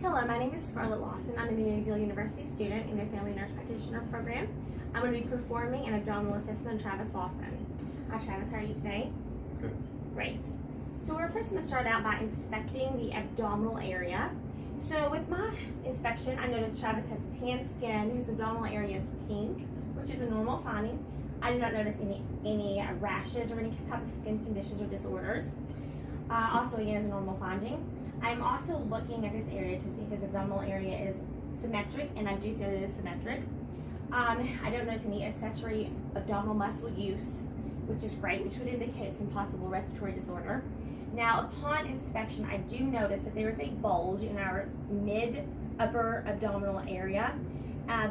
Hello, my name is Scarlett Lawson. I'm a Unionville University student in the Family Nurse Practitioner program. I'm going to be performing an abdominal assessment on Travis Lawson. Hi Travis, how are you today? Good. Great. So we're first going to start out by inspecting the abdominal area. So with my inspection, I noticed Travis has tan skin. His abdominal area is pink, which is a normal finding. I do not notice any rashes or any type of skin conditions or disorders. Also, again, is a normal finding. I'm also looking at this area to see if his abdominal area is symmetric, and I do see that it is symmetric. I don't notice any accessory abdominal muscle use, which is great, which would indicate some possible respiratory disorder. Now, upon inspection, I do notice that there is a bulge in our mid-upper abdominal area.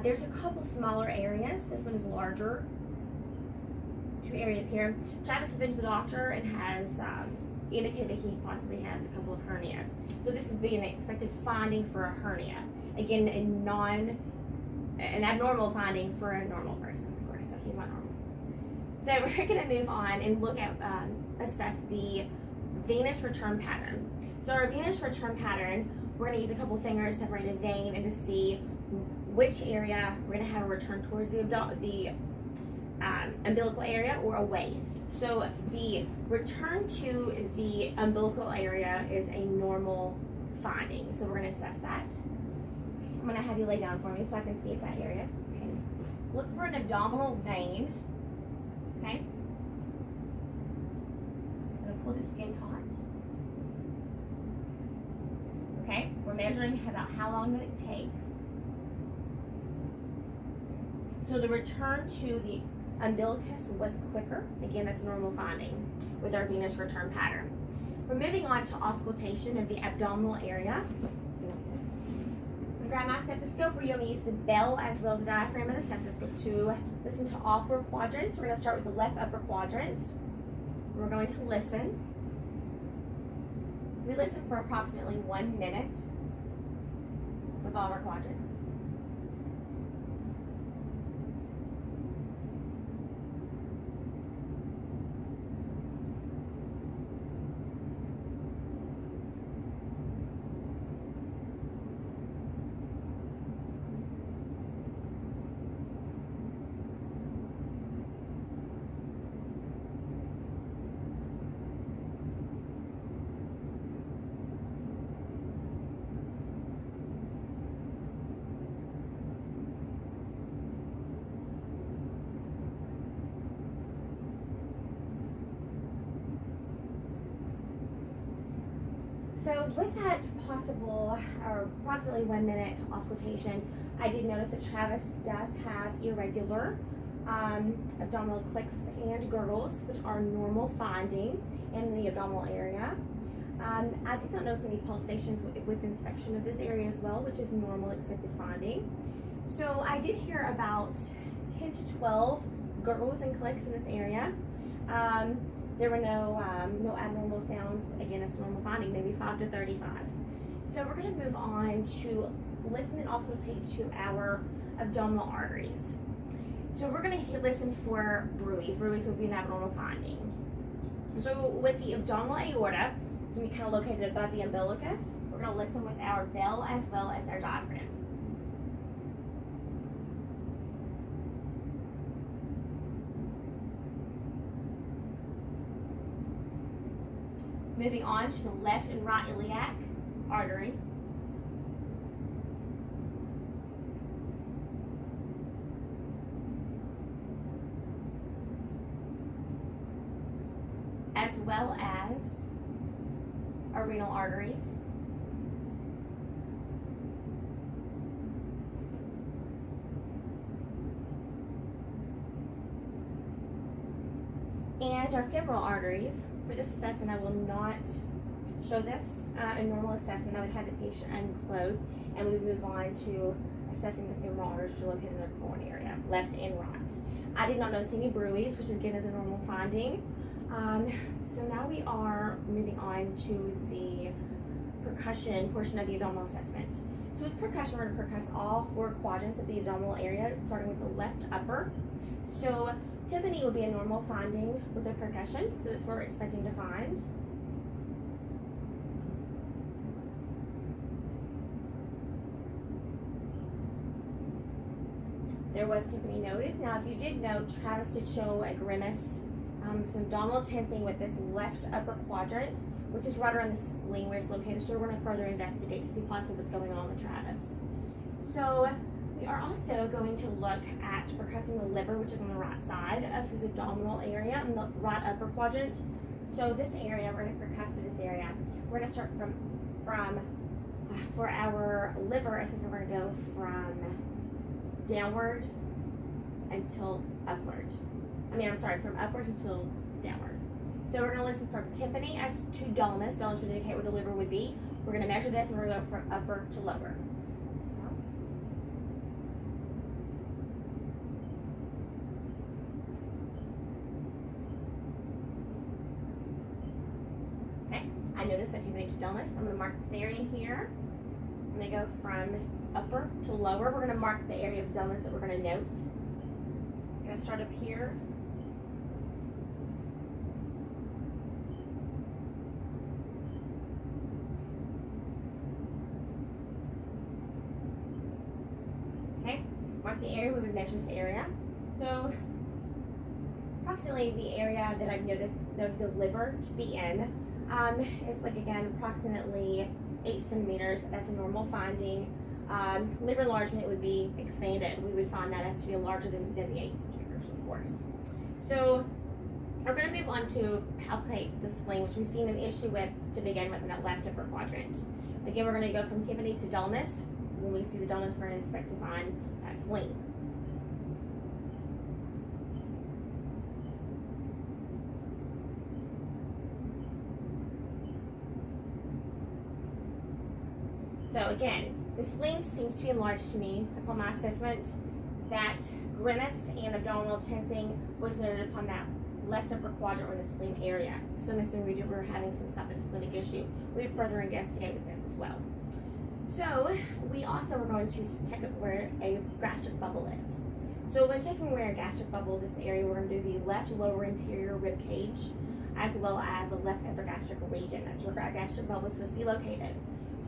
There's a couple smaller areas. This one is larger. Two areas here. Travis has been to the doctor and has indicated he possibly has a couple of hernias. So this is being an expected finding for a hernia. Again, an abnormal finding for a normal person, of course, so he's not normal. So we're going to move on and look at, assess the venous return pattern. So our venous return pattern, we're going to use a couple fingers to separate a vein and to see which area we're going to have a return towards the umbilical area or away. So the return to the umbilical area is a normal finding. So we're going to assess that. I'm going to have you lay down for me so I can see that area. Okay. Look for an abdominal vein. Okay. I'm going to pull the skin taut. Okay. We're measuring about how long that it takes. So the return to the umbilicus was quicker. Again, that's a normal finding with our venous return pattern. We're moving on to auscultation of the abdominal area. I'm going to grab my stethoscope. We're going to use the bell as well as the diaphragm of the stethoscope to listen to all four quadrants. We're going to start with the left upper quadrant. We're going to listen. We listen for approximately 1 minute with all our quadrants. So with that possible, or approximately 1 minute auscultation, I did notice that Travis does have irregular abdominal clicks and gurgles, which are normal finding in the abdominal area. I did not notice any pulsations with inspection of this area as well, which is normal expected finding. So I did hear about 10 to 12 gurgles and clicks in this area. There were no abnormal sounds. Again, it's normal finding, maybe 5 to 35. So we're going to move on to listen and also take to our abdominal arteries. So we're going to listen for bruits. Bruits would be an abnormal finding. So with the abdominal aorta, it's going to be kind of located above the umbilicus. We're going to listen with our bell as well as our diaphragm. Moving on to the left and right iliac artery. As well as our renal arteries. And our femoral arteries. For this assessment, I will not show this. A normal assessment, I would have the patient unclothed, and we would move on to assessing the femoral arteries, which are located in the colon area, left and right. I did not notice any bruits, which again is a normal finding. So now we are moving on to the percussion portion of the abdominal assessment. So with percussion, we're going to percuss all four quadrants of the abdominal area, starting with the left upper. So timpani would be a normal finding with the percussion, so that's what we're expecting to find. there was tympani noted. Now, if you did note, Travis did show a grimace, some abdominal tensing with this left upper quadrant, which is right around the spleen where it's located. So we're going to further investigate to see possibly what's going on with Travis. So we are also going to look at percussing the liver, which is on the right side of his abdominal area, in the right upper quadrant. So this area, we're going to percuss to this area. We're going to start from for our liver assessment, we're going to go from downward until upward. From upward until downward. So we're going to listen from tympani as to dullness. Dullness would indicate where the liver would be. We're going to measure this and we're going to go from upper to lower. I noticed that tympani to dullness. I'm going to mark this area here. I'm going to go from upper to lower. We're going to mark the area of dullness that we're going to note. I'm going to start up here. Okay, mark the area. We would measure this area. So approximately the area that I've noted the liver to be in. It's like, again, approximately 8 centimeters. That's a normal finding. Liver enlargement would be expanded. We would find that as to be larger than the 8 centimeters, of course. So we're going to move on to palpate the spleen, which we've seen an issue with to begin with in that left upper quadrant. Again, we're going to go from tympani to dullness. When we see the dullness, we're going to inspect to find that spleen. So again, the spleen seems to be enlarged to me upon my assessment. That grimace and abdominal tensing was noted upon that left upper quadrant or the spleen area. So in this one, we're having some type of splenic issue. We would further investigate with this as well. So we also are going to check where a gastric bubble is. So when checking where a gastric bubble, this area, we're going to do the left lower anterior rib cage, as well as the left upper gastric region. That's where our gastric bubble is supposed to be located.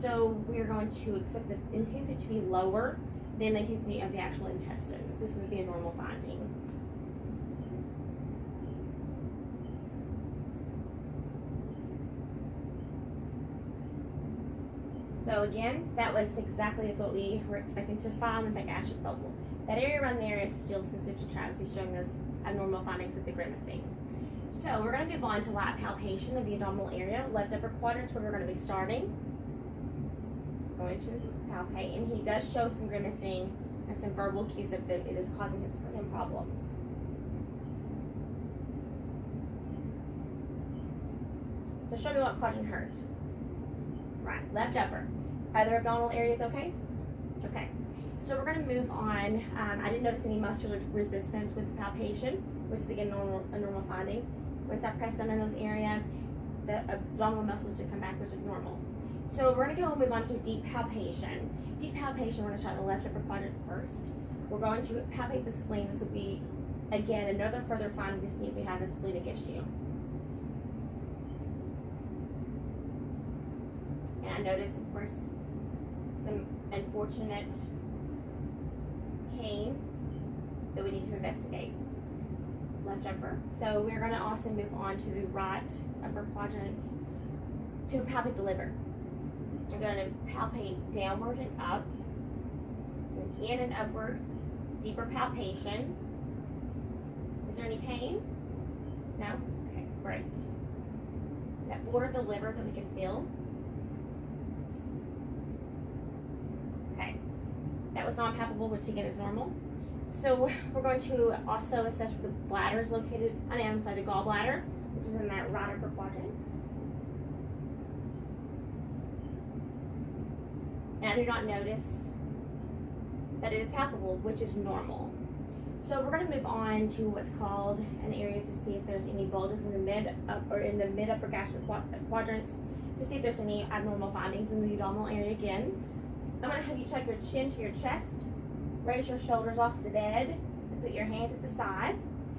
So we are going to expect the intensity to be lower than the intensity of the actual intestines. This would be a normal finding. So again, that was exactly as what we were expecting to find with the gastric bubble. That area around there is still sensitive to Travis. He's showing us abnormal findings with the grimacing. So we're going to move on to light palpation of the abdominal area, left upper quadrant, where we're going to be starting. Going to just palpate, and he does show some grimacing and some verbal cues that it is causing him problems. So show me what quadrant hurt. Right, left upper. Other abdominal areas okay? Okay. So we're going to move on. I didn't notice any muscular resistance with the palpation, which is again a normal finding. Once I pressed down in those areas, the abdominal muscles did come back, which is normal. So we're going to go and move on to deep palpation. Deep palpation, we're going to start in the left upper quadrant first. We're going to palpate the spleen. This will be, again, another further finding to see if we have a splenic issue. And I notice, of course, some unfortunate pain that we need to investigate. Left upper. So we're going to also move on to the right upper quadrant to palpate the liver. We're going to palpate downward and up, and in and upward, deeper palpation. Is there any pain? No? Okay, great. That border of the liver that we can feel. Okay, that was non-palpable, which again is normal. So we're going to also assess where the bladder is located, the gallbladder, which is in that right upper quadrant. And I do not notice that it is palpable, which is normal. So we're going to move on to what's called an area to see if there's any bulges in the mid upper gastric quadrant, to see if there's any abnormal findings in the abdominal area again. I'm going to have you tuck your chin to your chest, raise your shoulders off the bed, and put your hands at the side.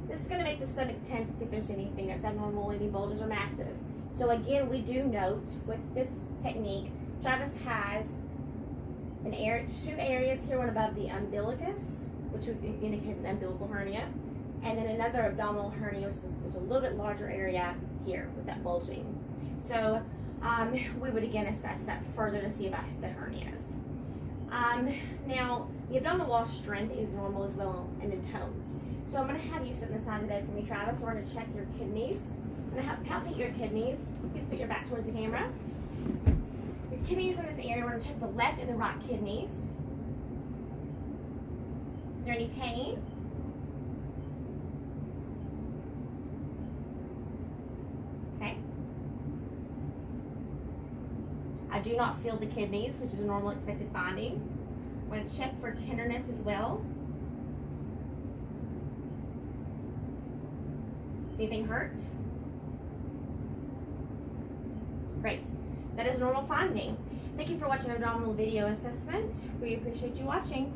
This is going to make the stomach tense to see if there's anything that's abnormal, any bulges or masses. So again, we do note with this technique, Travis has two areas here, one above the umbilicus which would indicate an umbilical hernia, and then another abdominal hernia, which is a little bit larger area here with that bulging. So we would again assess that further to see about the hernias. Now, the abdominal wall strength is normal as well and in tone. So I'm going to have you sit on the side of the bed for me, Travis. We're going to check your kidneys. I'm going to palpate your kidneys. Please put your back towards the camera. Your kidneys in this area, we're going to check the left and the right kidneys. Is there any pain? Okay. I do not feel the kidneys, which is a normal expected finding. I'm going to check for tenderness as well. Anything hurt? Great. That is a normal finding. Thank you for watching our abdominal video assessment. We appreciate you watching.